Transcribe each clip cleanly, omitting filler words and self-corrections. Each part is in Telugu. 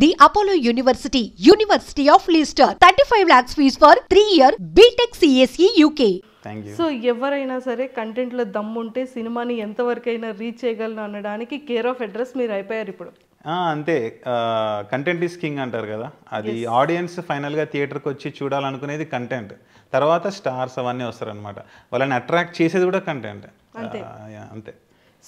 The Apollo University, University of Leicester, 35 lakhs fees for 3-year BTech CSE UK. Thank you. So ఎవరైనా సరే కంటెంట్లో దమ్ముంటే సినిమాని ఎంతవరకైనా రీచ్ చేయగలను అనడానికి కేర్ ఆఫ్ అడ్రస్ మీరు అయిపోయారు ఇప్పుడు. అంతే, కంటెంట్ ఈస్ కింగ్ అంటారు కదా, అది ఆడియన్స్ ఫైనల్గా థియేటర్కి వచ్చి చూడాలనుకునేది కంటెంట్, తర్వాత స్టార్స్ అవన్నీ వస్తారనమాట. వాళ్ళని అట్రాక్ట్ చేసేది కూడా కంటెంట్. అంతే.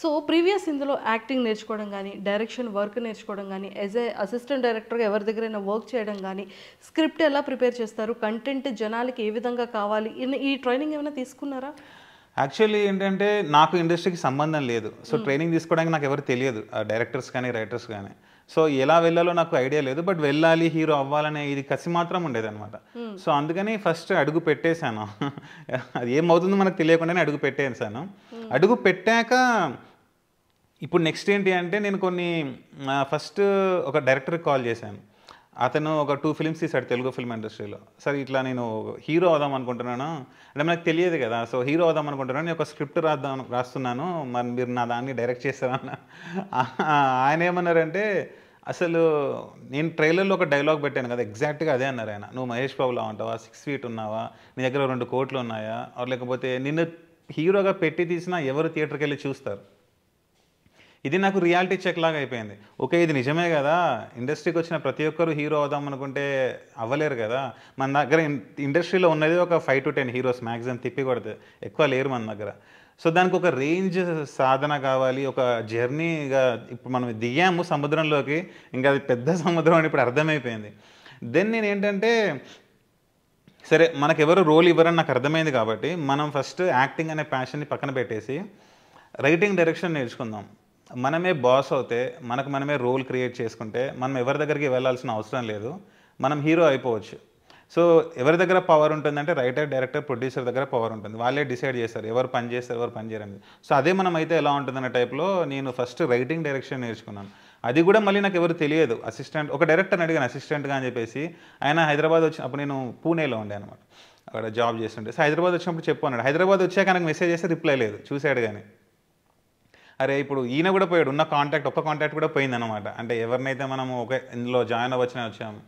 సో ప్రీవియస్ ఇందులో యాక్టింగ్ నేర్చుకోవడం కానీ, డైరెక్షన్ వర్క్ నేర్చుకోవడం కానీ, యాజ్ ఏ అసిస్టెంట్ డైరెక్టర్గా ఎవరి దగ్గరైనా వర్క్ చేయడం కానీ, స్క్రిప్ట్ ఎలా ప్రిపేర్ చేస్తారు, కంటెంట్ జనాలకి ఏ విధంగా కావాలి, ఈ ట్రైనింగ్ ఏమైనా తీసుకున్నారా? యాక్చువల్లీ ఏంటంటే నాకు ఇండస్ట్రీకి సంబంధం లేదు, సో ట్రైనింగ్ తీసుకోవడానికి నాకు ఎవరు తెలియదు, డైరెక్టర్స్ కానీ రైటర్స్ కానీ. సో ఎలా వెళ్ళాలో నాకు ఐడియా లేదు, బట్ వెళ్ళాలి హీరో అవ్వాలనే ఇది కసి మాత్రం ఉండేది అనమాట. సో అందుకని ఫస్ట్ అడుగు పెట్టేశాను. అది ఏమవుతుందో మనకు తెలియకుండానే అడుగు పెట్టేసాను. అడుగు పెట్టాక ఇప్పుడు నెక్స్ట్ ఏంటి అంటే నేను ఫస్ట్ ఒక డైరెక్టర్కి కాల్ చేశాను. అతను ఒక 2 ఫిల్మ్స్ తీశాడు తెలుగు ఫిల్మ్ ఇండస్ట్రీలో. సరే ఇట్లా నేను హీరో అవుదాం అనుకుంటున్నాను అంటే మనకు తెలియదు కదా, సో హీరో అవుదాం అనుకుంటున్నాను, నేను ఒక స్క్రిప్ట్ రాస్తున్నాను, మరి మీరు నా దాన్ని డైరెక్ట్ చేస్తారన్న. ఆయన ఏమన్నారంటే, అసలు నేను ట్రైలర్లో ఒక డైలాగ్ పెట్టాను కదా, ఎగ్జాక్ట్గా అదే అన్నారు ఆయన. నువ్వు మహేష్ బాబులా ఉంటావా, 6 feet ఉన్నావా, నీ దగ్గర 2 కోట్లు ఉన్నాయా, లేకపోతే నిన్ను హీరోగా పెట్టి తీసినా ఎవరు థియేటర్కి వెళ్ళి చూస్తారు. ఇది నాకు రియాలిటీ చెక్ లాగా అయిపోయింది. ఓకే, ఇది నిజమే కదా, ఇండస్ట్రీకి వచ్చిన ప్రతి ఒక్కరు హీరో అవుదాం అనుకుంటే అవ్వలేరు కదా. మన దగ్గర ఇండస్ట్రీలో ఉన్నది ఒక 5 to 10 హీరోస్ మ్యాక్సిమం, తిప్పి కొడితే ఎక్కువ లేరు మన దగ్గర. సో దానికి ఒక రేంజ్ సాధన కావాలి, ఒక జర్నీగా. ఇప్పుడు మనం దిగాము సముద్రంలోకి, ఇంకా అది పెద్ద సముద్రం అని ఇప్పుడు అర్థమైపోయింది. దెన్ నేను ఏంటంటే, సరే మనకెవరు రోల్ ఇవ్వరని నాకు అర్థమైంది కాబట్టి మనం ఫస్ట్ యాక్టింగ్ అనే ప్యాషన్ని పక్కన పెట్టేసి రైటింగ్ డైరెక్షన్ నేర్చుకుందాం. మనమే బాస్ అవుతే, మనకు మనమే రోల్ క్రియేట్ చేసుకుంటే మనం ఎవరి దగ్గరికి వెళ్ళాల్సిన అవసరం లేదు, మనం హీరో అయిపోవచ్చు. సో ఎవరి దగ్గర పవర్ ఉంటుందంటే రైటర్, డైరెక్టర్, ప్రొడ్యూసర్ దగ్గర పవర్ ఉంటుంది. వాళ్ళే డిసైడ్ చేస్తారు ఎవరు పని చేస్తారు, ఎవరు పని చేయరని. సో అదే మనం అయితే ఎలా ఉంటుందనే టైప్లో నేను ఫస్ట్ రైటింగ్ డైరెక్షన్ నేర్చుకున్నాను. అది కూడా మళ్ళీ నాకు ఎవరు తెలియదు, అసిస్టెంట్ ఒక డైరెక్టర్ని అడిగాను అసిస్టెంట్గా అని చెప్పేసి. ఆయన హైదరాబాద్ అప్పుడు నేను పూణేలో ఉండే అనమాట, అక్కడ జాబ్ చేస్తుంటే. సో హైదరాబాద్ వచ్చినప్పుడు చెప్పు అన్నాడు. హైదరాబాద్ వచ్చాక నాకు మెసేజ్ చేస్తే రిప్లై లేదు, చూశాడు కానీ. అరే ఇప్పుడు ఈయన కూడా పోయాడు, ఉన్న ఒక్క కాంటాక్ట్ కూడా పోయిందనమాట. అంటే ఎవరినైతే మనం ఇందులో జాయిన్ వచ్చాము.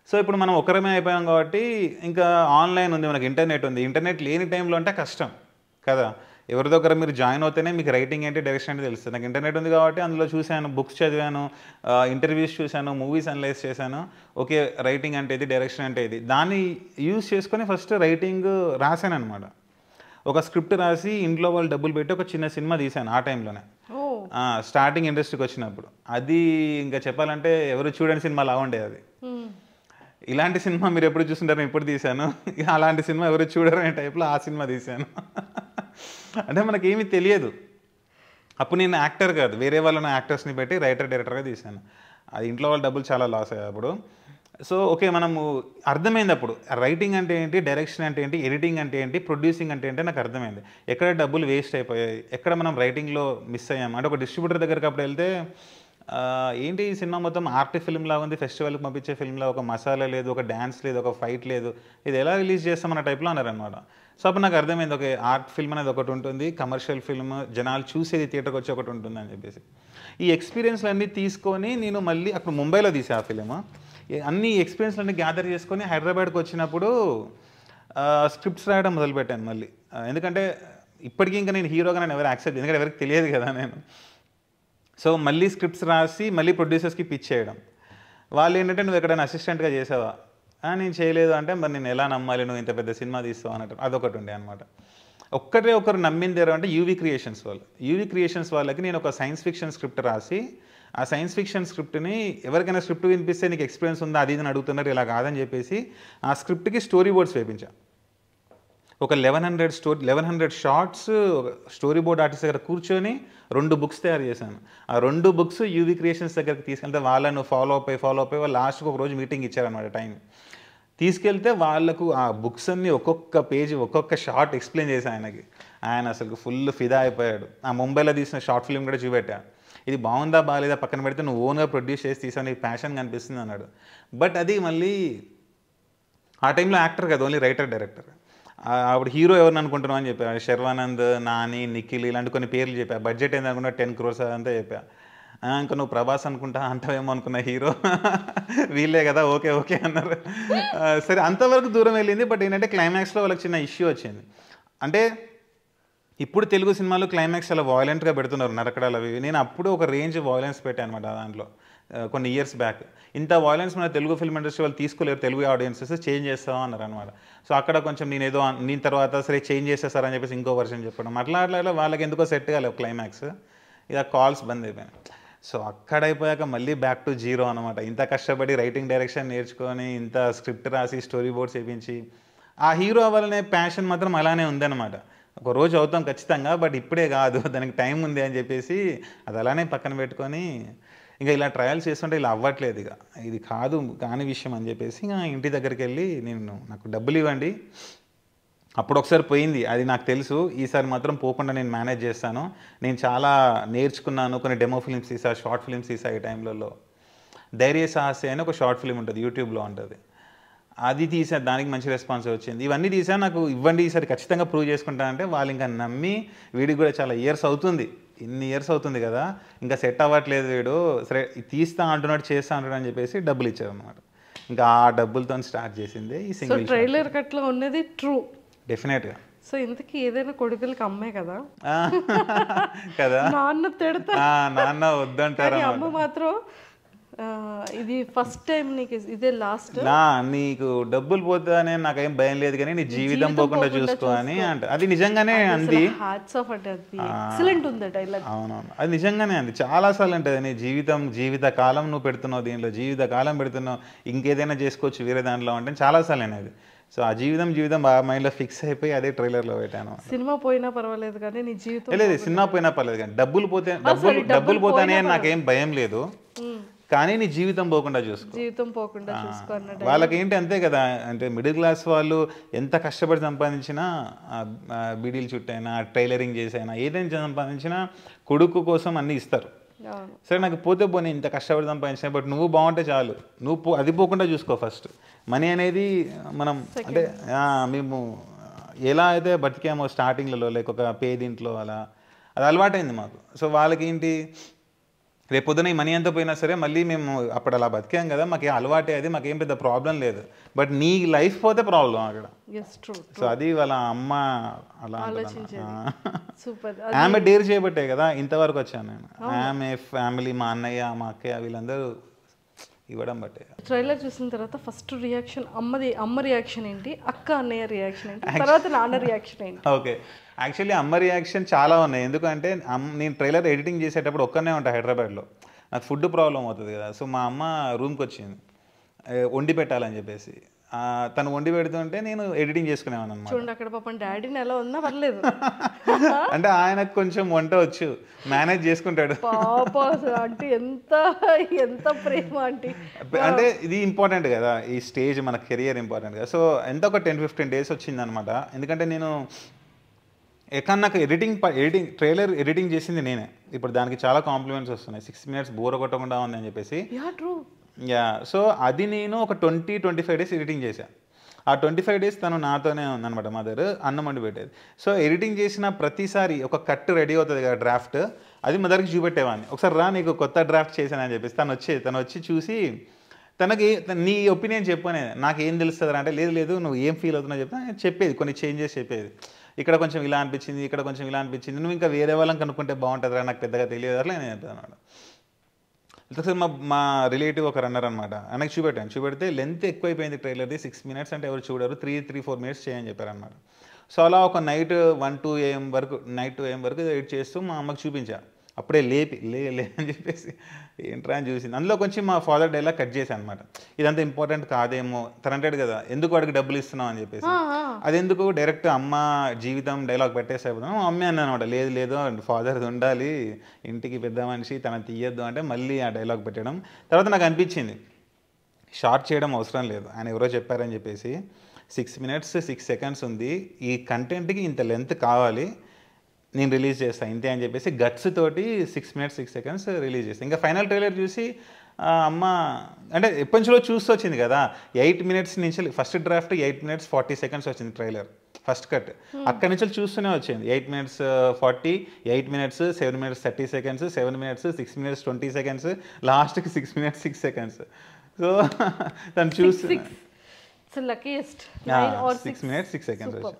సో ఇప్పుడు మనం ఒకరమే అయిపోయాం కాబట్టి ఇంకా ఆన్లైన్ ఉంది, మనకి ఇంటర్నెట్ ఉంది. ఇంటర్నెట్ లేని టైంలో అంటే కష్టం కదా, ఎవరి దగ్గర మీరు జాయిన్ అవుతేనే మీకు రైటింగ్ ఏంటి, డైరెక్షన్ అంటే తెలుస్తుంది. నాకు ఇంటర్నెట్ ఉంది కాబట్టి అందులో చూశాను, బుక్స్ చదివాను, ఇంటర్వ్యూస్ చూశాను, మూవీస్ అనలైజ్ చేశాను. ఓకే, రైటింగ్ అంటే ఇది, డైరెక్షన్ అంటే ఇది, దాన్ని యూజ్ చేసుకొని ఫస్ట్ రైటింగ్ రాశాను అనమాట. ఒక స్క్రిప్ట్ రాసి ఇంట్లో వాళ్ళు డబ్బులు పెట్టి ఒక చిన్న సినిమా తీశాను ఆ టైంలోనే, స్టార్టింగ్ ఇండస్ట్రీకి వచ్చినప్పుడు. అది ఇంకా చెప్పాలంటే ఎవరు చూడని సినిమా లా ఉండేది అది. ఇలాంటి సినిమా మీరు ఎప్పుడు చూస్తుంటారో ఇప్పుడు తీశాను, అలాంటి సినిమా ఎవరు చూడరు అనే టైప్లో ఆ సినిమా తీశాను. అంటే మనకేమీ తెలియదు అప్పుడు, నేను యాక్టర్ కాదు, వేరే వాళ్ళని యాక్టర్స్ని పెట్టి రైటర్, డైరెక్టర్గా తీశాను. అది ఇంట్లో వాళ్ళ డబ్బులు చాలా లాస్ అయ్యాయి అప్పుడు. సో ఓకే, మనము అర్థమైంది అప్పుడు రైటింగ్ అంటే ఏంటి, డైరెక్షన్ అంటే ఏంటి, ఎడిటింగ్ అంటే ఏంటి, ప్రొడ్యూసింగ్ అంటే ఏంటి నాకు అర్థమైంది. ఎక్కడ డబ్బులు వేస్ట్ అయిపోయాయి, ఎక్కడ మనం రైటింగ్లో మిస్ అయ్యాము. అంటే ఒక డిస్ట్రిబ్యూటర్ దగ్గరికి అప్పుడు వెళ్తే, ఏంటి ఈ సినిమా మొత్తం ఆర్ట్ ఫిల్మ్లా ఉంది, ఫెస్టివల్కి పంపించే ఫిల్మ్లా, ఒక మసాలా లేదు, ఒక డ్యాన్స్ లేదు, ఒక ఫైట్ లేదు, ఇది ఎలా రిలీజ్ చేస్తామన్న టైప్లో అన్నారనమాట. సో అప్పుడు నాకు అర్థమైంది, ఒక ఆర్ట్ ఫిల్మ్ అనేది ఒకటి ఉంటుంది, కమర్షియల్ ఫిల్మ్ జనాలు చూసేది థియేటర్కి వచ్చి ఒకటి ఉంటుంది అని చెప్పేసి. ఈ ఎక్స్పీరియన్స్లు అన్నీ తీసుకొని నేను మళ్ళీ అప్పుడు ముంబైలో తీసా ఆ ఫిలిం. అన్ని ఎక్స్పీరియన్స్లన్నీ గ్యాదర్ చేసుకొని హైదరాబాద్కి వచ్చినప్పుడు స్క్రిప్ట్స్ రాయడం మొదలుపెట్టాను మళ్ళీ. ఎందుకంటే ఇప్పటికీ ఇంకా నేను హీరోగా నేను ఎవరు యాక్సెప్ట్, ఎందుకంటే ఎవరికి తెలియదు కదా నేను. సో మళ్ళీ స్క్రిప్ట్స్ రాసి మళ్ళీ ప్రొడ్యూసర్స్కి పిచ్ చేయడం. వాళ్ళు ఏంటంటే, నువ్వు ఎక్కడైనా అసిస్టెంట్గా చేసావా, నేను చేయలేదు అంటే, మరి నేను ఎలా నమ్మాలి, నువ్వు ఇంత పెద్ద సినిమా తీస్తావు అన్నట్టు అదొకటి ఉండే అనమాట. ఒకరు నమ్మింది ఎవరు అంటే యూవీ క్రియేషన్స్ వాళ్ళు. యూవీ క్రియేషన్స్ వాళ్ళకి నేను ఒక సైన్స్ ఫిక్షన్ స్క్రిప్ట్ రాసి, ఆ సైన్స్ ఫిక్షన్ స్క్రిప్ట్ని ఎవరికైనా స్క్రిప్ట్ వినిపిస్తే నీకు ఎక్స్పీరియన్స్ ఉందా అది ఇది అని అడుగుతున్నారు, ఇలా కాదని చెప్పేసి ఆ స్క్రిప్ట్కి స్టోరీ బోర్డ్స్ వేయించా. ఒక 1100 షార్ట్స్ స్టోరీ బోర్డ్ ఆర్టిస్ట్ దగ్గర కూర్చొని 2 books తయారు చేశాను. ఆ 2 books యూవీ క్రియేషన్స్ దగ్గరికి తీసుకెళ్తే వాళ్ళను ఫాలో అప్ అయ్యి వాళ్ళు లాస్ట్కి ఒక రోజు మీటింగ్ ఇచ్చారనమాట టైం. తీసుకెళ్తే వాళ్ళకు ఆ బుక్స్ అన్ని ఒక్కొక్క పేజ్ ఒక్కొక్క షార్ట్ ఎక్స్ప్లెయిన్ చేశాను ఆయనకి. ఆయన అసలు ఫుల్ ఫిదా అయిపోయాడు. ఆ ముంబైలో తీసిన షార్ట్ ఫిల్మ్ కూడా చూపెట్టా. ఇది బాగుందా బాగాలేదా పక్కన పెడితే, నువ్వు ఓన్గా ప్రొడ్యూస్ చేసి తీసావు, నీకు ప్యాషన్ కనిపిస్తుంది అన్నాడు. బట్ అది మళ్ళీ ఆ టైంలో యాక్టర్ కదా, ఓన్లీ రైటర్, డైరెక్టర్. అప్పుడు హీరో ఎవరిని అనుకుంటున్నావు అని చెప్పా. శర్వానంద్, నాని, నిఖిల్ ఇలాంటి కొన్ని పేర్లు చెప్పా. బడ్జెట్ ఏందనుకున్నా 10 crores అంతా చెప్పా. ఇంకా నువ్వు ప్రభాస్ అనుకుంటా అంటావేమో అనుకున్న హీరో వీళ్ళే కదా ఓకే ఓకే అన్నారు. సరే అంతవరకు దూరం వెళ్ళింది. బట్ ఏంటంటే క్లైమాక్స్లో వాళ్ళకి చిన్న ఇష్యూ వచ్చింది. అంటే ఇప్పుడు తెలుగు సినిమాలు క్లైమాక్స్ చాలా వాయిలెంట్గా పెడుతున్నారు, నరకడాలు అవి. నేను అప్పుడు ఒక రేంజ్ వాయిలెన్స్ పెట్టాను అనమాట దాంట్లో కొన్ని ఇయర్స్ బ్యాక్. ఇంత వాయిలెన్స్ మన తెలుగు ఫిల్మ్ ఇండస్ట్రీ వాళ్ళు తీసుకోలేరు, తెలుగు ఆడియన్సెస్ చేంజ్ చేస్తాం అన్నారు అనమాట. సో అక్కడ కొంచెం నేను తర్వాత సరే చేంజ్ చేసేస్తారని చెప్పేసి ఇంకో వర్షన్ చెప్పడం అట్లా వాళ్ళకి ఎందుకో సెట్ కాలేదు క్లైమాక్స్. ఇక కాల్స్ బంద్ అయిపోయినాయి. సో అక్కడ అయిపోయాక మళ్ళీ బ్యాక్ టు జీరో అనమాట. ఇంత కష్టపడి రైటింగ్ డైరెక్షన్ నేర్చుకొని ఇంత స్క్రిప్ట్ రాసి స్టోరీ బోర్డ్స్ వేయించి ఆ హీరో అవ్వాలనే ప్యాషన్ మాత్రం అలానే ఉందన్నమాట. ఒక రోజు అవుతాం ఖచ్చితంగా, బట్ ఇప్పుడే కాదు, దానికి టైం ఉంది అని చెప్పేసి అది అలానే పక్కన పెట్టుకొని ఇంకా ఇలా ట్రయల్స్ చేస్తుంటే ఇలా అవ్వట్లేదు, ఇక ఇది కాని విషయం అని చెప్పేసి ఇంకా ఇంటి దగ్గరికి వెళ్ళి నాకు డబ్బులు ఇవ్వండి. అప్పుడు ఒకసారి పోయింది, అది నాకు తెలుసు. ఈసారి మాత్రం పోకుండా నేను మేనేజ్ చేస్తాను. నేను చాలా నేర్చుకున్నాను, కొన్ని డెమో ఫిల్మ్స్ తీసా, షార్ట్ ఫిల్మ్స్ తీసా. ఈ టైంలలో ధైర్య సాహసి అని ఒక షార్ట్ ఫిల్మ్ ఉంటుంది, యూట్యూబ్లో ఉంటుంది. అది తీసా, దానికి మంచి రెస్పాన్స్ వచ్చింది. ఇవన్నీ తీసా, నాకు ఇవ్వండి ఈసారి ఖచ్చితంగా ప్రూవ్ చేసుకుంటా అంటే వాళ్ళు ఇంకా నమ్మి, వీడికి కూడా చాలా ఇయర్స్ అవుతుంది, ఇన్ని ఇయర్స్ అవుతుంది కదా, ఇంకా సెట్ అవ్వట్లేదు వీడు, సరే తీస్తా అంటున్నాడు, చేస్తా అంటున్నాడు అని చెప్పేసి డబ్బులు ఇచ్చారు అనమాట. ఇంకా ఆ డబ్బులతో స్టార్ట్ చేసింది ఈ సింగిల్. ట్రైలర్ కట్లో ఉన్నది ట్రూ డెఫినెట్గా. సో ఇంతకీ ఏదైనా కొడుకులకి అమ్మే కదా కదా, నాన్న తిడతా, నాన్న వద్దంటారు, అమ్మ మాత్రం ఇది ఫస్ట్ టైం నీకు ఇదే లాస్ట్, నీకు డబ్బులు పోతానే నాకేం భయం లేదు కానీ నీ జీవితం పోకుండా చూసుకో అని అంటే అది నిజంగానే అంది. అవునవును, అది నిజంగానే అంది. చాలాసార్లు ఉంటుంది, నీ జీవిత కాలం నువ్వు పెడుతున్నావు దీంట్లో, జీవిత కాలం పెడుతున్నావు, ఇంకేదైనా చేసుకోవచ్చు వేరే దాంట్లో అంటే చాలాసార్లు అనేది. సో ఆ జీవితం బాగా మైండ్లో ఫిక్స్ అయిపోయి అదే ట్రైలర్లో పెట్టాను. సినిమా పోయినా పర్వాలేదు కానీ నీ జీవితం లేదు, సినిమా పోయినా పర్లేదు కానీ డబ్బులు పోతానే నాకేం భయం లేదు, కానీ నీ జీవితం పోకుండా చూసుకో. వాళ్ళకి ఏంటి అంతే కదా, అంటే మిడిల్ క్లాస్ వాళ్ళు ఎంత కష్టపడి సంపాదించినా, బీడీలు చుట్టైనా, టైలరింగ్ చేసైనా, ఏదైనా సంపాదించినా కొడుకు కోసం అన్నీ ఇస్తారు. సరే నాకు పోనీ ఇంత కష్టపడి సంపాదించినా, బట్ నువ్వు బాగుంటే చాలు, నువ్వు అది పోకుండా చూసుకో ఫస్ట్. మనీ అనేది మనం అంటే మేము ఎలా అయితే బతికామో స్టార్టింగ్లలో, లైక్ ఒక పేదింట్లో అలా, అది అలవాటైంది మాకు. సో వాళ్ళకి ఏంటి, రేపు పొద్దున ఈ మనీ అంతా పోయినా సరే మళ్ళీ మేము అప్పుడు అలా బతికాం కదా, మాకు అలవాటే, అది మాకేం పెద్ద ప్రాబ్లం లేదు, బట్ నీ లైఫ్ పోతే ప్రాబ్లం అక్కడ. సో అది వాళ్ళ అమ్మ అలా ఆమె డేర్ చేయబట్టే కదా ఇంతవరకు వచ్చాను నేను. ఆమె ఫ్యామిలీ, మా అన్నయ్య, మా అక్కయ్య, వీళ్ళందరూ ఇవ్వడం బట్టే. ట్రైలర్ చూసిన తర్వాత ఫస్ట్ రియాక్షన్ అమ్మ రియాక్షన్ ఏంటి, అక్క అన్నయ్య రియాక్షన్ ఏంటి, తర్వాత నాన్న రియాక్షన్ ఏంటి? ఓకే, యాక్చువల్లీ అమ్మ రియాక్షన్ చాలా ఉన్నాయి. ఎందుకంటే నేను ట్రైలర్ ఎడిటింగ్ చేసేటప్పుడు ఒక్కనే ఉంటాను హైదరాబాద్లో, నాకు ఫుడ్ ప్రాబ్లం అవుతుంది కదా. సో మా అమ్మ రూమ్కి వచ్చింది వండి పెట్టాలని చెప్పేసి. తను వండి పెడుతుంటే నేను ఎడిటింగ్ చేసుకునేవాను అనమాట. చూడండి అక్కడ పాపం డాడీని ఎలా ఉన్నా పర్లేదు అంటే ఆయనకు కొంచెం వంట వచ్చు, మేనేజ్ చేసుకుంటాడు. అంటే ఎంత ప్రేమ అంటే ఇది ఇంపార్టెంట్ కదా, ఈ స్టేజ్ మన కెరియర్ ఇంపార్టెంట్ కదా. సో ఎంత ఒక 10-15 డేస్ వచ్చిందనమాట. ఎందుకంటే నేను నాకు ట్రైలర్ ఎడిటింగ్ చేసింది నేనే. ఇప్పుడు దానికి చాలా కాంప్లిమెంట్స్ వస్తున్నాయి, 6 minutes బోర్ కొట్టకుండా ఉంది అని చెప్పేసి. సో అది నేను ఒక 20-25 డేస్ ఎడిటింగ్ చేశాను. ఆ 25 డేస్ తను నాతోనే ఉందనమాట, మదర్ అన్నం వండి పెట్టేది. సో ఎడిటింగ్ చేసిన ప్రతిసారి ఒక కట్ రెడీ అవుతుంది కదా డ్రాఫ్ట్, అది మదర్కి చూపెట్టేవాడిని. ఒకసారి రా నీకు కొత్త డ్రాఫ్ట్ చేశానని చెప్పేసి తను వచ్చి చూసి తనకి నీ ఒపీనియన్ చెప్పనే, నాకు ఏం తెలుస్తుంది అంటే లేదు నువ్వు ఏం ఫీల్ అవుతున్నావు చెప్తా చెప్పేది, కొన్ని చేంజెస్ చెప్పేది. ఇక్కడ కొంచెం ఇలా అనిపించింది, ఇక్కడ కొంచెం ఇలా అనిపించింది, నువ్వు ఇంకా వేరే వాళ్ళని కనుక్కుంటే బాగుంటుందిరా, నాకు పెద్దగా తెలియదు అట్లా నేను చెప్తాను అనమాట. ఇంతకుసారి మా రిలేటివ్ ఒక రన్నర్ అనమాట, ఆయనకి చూపెడితే లెంత్ ఎక్కువైపోయింది ట్రైలర్ది, 6 minutes అంటే ఎవరు చూడరు, 3-4 minutes చేయని చెప్పారనమాట. సో అలా ఒక నైట్ 1-2 AM వరకు ఎడిట్ చేస్తూ మా అమ్మకి చూపించా. అప్పుడే లేపి లే అని చెప్పేసి ఏంట్రా అని చూసింది. అందులో కొంచెం మా ఫాదర్ డైలాగ్ కట్ చేశాను అనమాట. ఇదంతా ఇంపార్టెంట్ కాదేమో, తను అంటాడు కదా ఎందుకు వాడికి డబ్బులు ఇస్తున్నావు అని చెప్పేసి, అది ఎందుకు డైరెక్ట్ అమ్మ జీవితం డైలాగ్ పెట్టేసి అయిపోతాను. అమ్మే అన్న అనమాట, లేదు ఫాదర్ది ఉండాలి, ఇంటికి పెద్ద మనిషి, తనని తీయద్దు అంటే మళ్ళీ ఆ డైలాగ్ పెట్టడం. తర్వాత నాకు అనిపించింది షార్ట్ చేయడం అవసరం లేదు, ఆయన ఎవరో చెప్పారని చెప్పేసి. 6 minutes 6 seconds ఉంది, ఈ కంటెంట్కి ఇంత లెంత్ కావాలి, నేను రిలీజ్ చేస్తాను ఇంతే అని చెప్పేసి గట్స్ తోటి 6 minutes 6 seconds రిలీజ్ చేస్తాను. ఇంకా ఫైనల్ ట్రైలర్ చూసి అమ్మ అంటే ఎప్పటి నుంచో చూస్తూ వచ్చింది కదా, 8 minutes నుంచి ఫస్ట్ డ్రాఫ్ట్ 8 minutes 40 seconds వచ్చింది ట్రైలర్. First cut. అక్కడి నుంచి చూస్తూనే వచ్చింది 8 minutes 40, 8 minutes 7 minutes 30 seconds, 7 minutes 6 minutes 20 seconds, లాస్ట్కి 6 minutes 6 seconds. సో తను చూసి లక్కీయెస్ట్ 6 minutes 6 seconds వచ్చి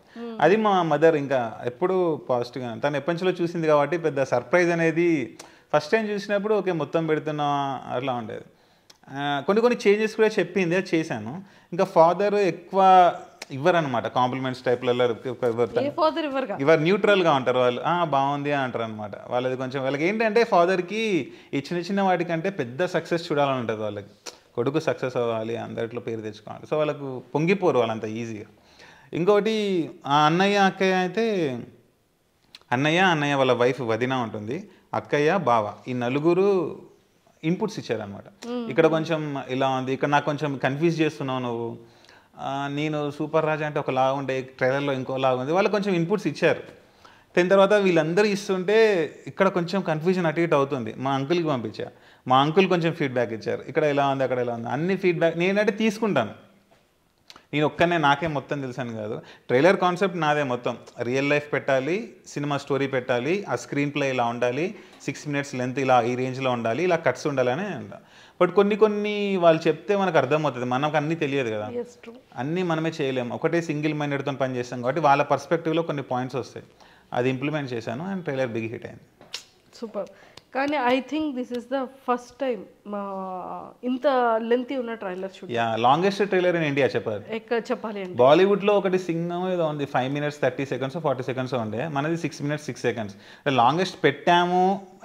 అది మా మదర్ ఇంకా ఎప్పుడు పాజిటివ్గా తను ఎప్పటి నుంచో చూసింది కాబట్టి పెద్ద సర్ప్రైజ్ అనేది ఫస్ట్ టైం చూసినప్పుడు ఓకే మొత్తం పెడుతున్నా అట్లా ఉండేది. కొన్ని చేంజెస్ కూడా చెప్పింది, అది చేశాను. ఇంకా ఫాదర్ ఎక్కువ ఇవ్వరనమాట కాంప్లిమెంట్స్ టైప్లలో ఇవ్వరు, న్యూట్రల్గా ఉంటారు వాళ్ళు. బాగుంది అని అంటారు అనమాట. వాళ్ళది కొంచెం వాళ్ళకి ఏంటంటే ఫాదర్కి ఈ చిన్న వాటికంటే పెద్ద సక్సెస్ చూడాలని ఉంటుంది వాళ్ళకి. కొడుకు సక్సెస్ అవ్వాలి, అందరిలో పేరు తెచ్చుకోవాలి. సో వాళ్ళకు పొంగిపోరు వాళ్ళంత ఈజీగా. ఇంకోటి అన్నయ్య అక్కయ్య అయితే అన్నయ్య వాళ్ళ వైఫ్ వదిన ఉంటుంది, అక్కయ్య బావ, ఈ నలుగురు ఇన్పుట్స్ ఇచ్చారనమాట. ఇక్కడ కొంచెం ఇలా ఉంది, ఇక్కడ నాకు కొంచెం కన్ఫ్యూజ్ చేస్తున్నావు నువ్వు, నేను సూపర్ రాజా అంటే ఒకలాగా ఉండే ట్రైలర్లో ఇంకోలాగా ఉంది. వాళ్ళు కొంచెం ఇన్పుట్స్ ఇచ్చారు. తర్వాత వీళ్ళందరూ ఇస్తుంటే ఇక్కడ కొంచెం కన్ఫ్యూజన్ అటు ఇటు అవుతుంది. మా అంకుల్కి పంపించా, మా అంకుల్ కొంచెం ఫీడ్బ్యాక్ ఇచ్చారు, ఇక్కడ ఎలా ఉంది అక్కడ ఎలా ఉంది, అన్ని ఫీడ్బ్యాక్ నేనంటే తీసుకుంటాను. నేను ఒక్కనే నాకే మొత్తం తెలుసాను కాదు. ట్రైలర్ కాన్సెప్ట్ నాదే మొత్తం. రియల్ లైఫ్ పెట్టాలి, సినిమా స్టోరీ పెట్టాలి, ఆ స్క్రీన్ ప్లే ఇలా ఉండాలి, 6 minutes లెంత్ ఇలా ఈ రేంజ్లో ఉండాలి, ఇలా కట్స్ ఉండాలని అంట. బట్ కొన్ని వాళ్ళు చెప్తే మనకు అర్థమవుతుంది, మనకు అన్నీ తెలియదు కదా, అన్నీ మనమే చేయలేము. ఒకటే సింగిల్ మైండెడ్తో పని చేస్తాం కాబట్టి వాళ్ళ పర్స్పెక్టివ్లో కొన్ని పాయింట్స్ వస్తాయి, అది ఇంప్లిమెంట్ చేశాను అండ్ ట్రైలర్ బిగ్ హిట్ అయింది. సూపర్. కానీ I think this is the first time ఇంత లెంతీ ఉన్న trailer shoot. Longest trailer in India చెప్పాలి అంటే బాలీవుడ్లో ఒకటి సింగం ఏదో ఉంది 5 minutes 30 seconds 40 seconds ఉండే, మనది 6 minutes 6 seconds. లాంగెస్ట్ పెట్టాము,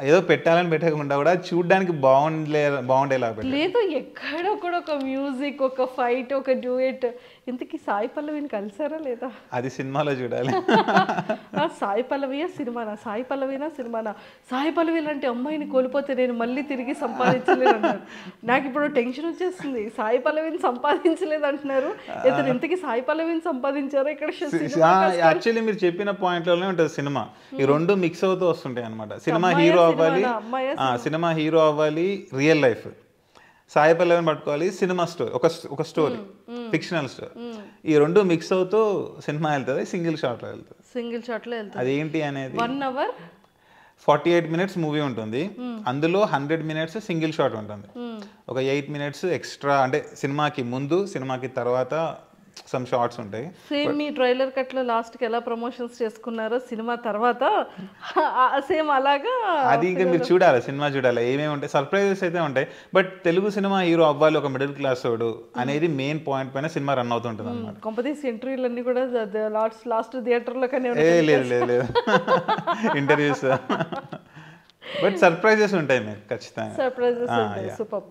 ఏదో పెట్టాలని పెట్టకుండా కూడా చూడడానికి బాగుండేలా లేదు. ఎక్కడో కూడా ఒక మ్యూజిక్, ఒక ఫైట్, ఒక డ్యూయెట్. ఇంతకీ సాయి పల్లవిని కలిసారా లేదా? అది సినిమాలో చూడాలి. సాయి పల్లవియా సినిమానా, సాయి పల్లవినా సినిమానా? సాయి పల్లవి లాంటి అమ్మాయిని కోల్పోతే నేను మళ్ళీ తిరిగి సంపాదించలేదు అన్నారు. నాకు ఇప్పుడు టెన్షన్ వచ్చేస్తుంది. సాయి పల్లవిని సంపాదించలేదు అంటున్నారు, ఇతను ఇంతకీ సాయి పల్లవిని సంపాదించారా? ఇక్కడ యాక్చువల్లీ మీరు చెప్పిన పాయింట్లోనే ఉంటుంది సినిమా. ఈ రెండు మిక్స్ అవుతూ వస్తుంటాయి అనమాట. సినిమా హీరో అవ్వాలి రియల్ లైఫ్, సాయి పల్లవిని పట్టుకోవాలి సినిమా స్టోరీ, ఒక స్టోరీ ఫిక్షనల్ స్టోరీ. ఈ రెండు మిక్స్ అవుతూ సినిమా వెళ్తుంది, సింగిల్ షాట్లో వెళ్తుంది. అదేంటి అనేది 1 hour 48 minutes మూవీ ఉంటుంది, అందులో 100 minutes సింగిల్ షాట్ ఉంటుంది. ఒక 8 minutes ఎక్స్ట్రా అంటే సినిమాకి ముందు సినిమాకి తర్వాత సమ్ షార్ట్స్ ఉంటాయి. సేమ్ మీ ట్రైలర్ కట్లో లాస్ట్కి ఎలా ప్రమోషన్స్ చేసుకున్నారో సినిమా తర్వాత సేమ్ అలాగా అది ఇంకా మీరు చూడాలి, సినిమా చూడాలి. ఏమేమి ఉంటాయి, సర్ప్రైజెస్ అయితే ఉంటాయి. బట్ తెలుగు సినిమా హీరో అవ్వాలి, ఒక మిడిల్ క్లాస్ వాడు అనేది మెయిన్ పాయింట్ పైన సినిమా రన్ అవుతుంటుంది అనమాట. కొంపదీసి ఇంటర్వ్యూలు అన్ని కూడా లాస్ట్ థియేటర్లో కానీ లేదు ఇంటర్వ్యూస్ బట్ సర్ప్రైజెస్ ఉంటాయి మీకు ఖచ్చితంగా. సర్ప్రైజెస్ ఉంటాయి. సూపర్.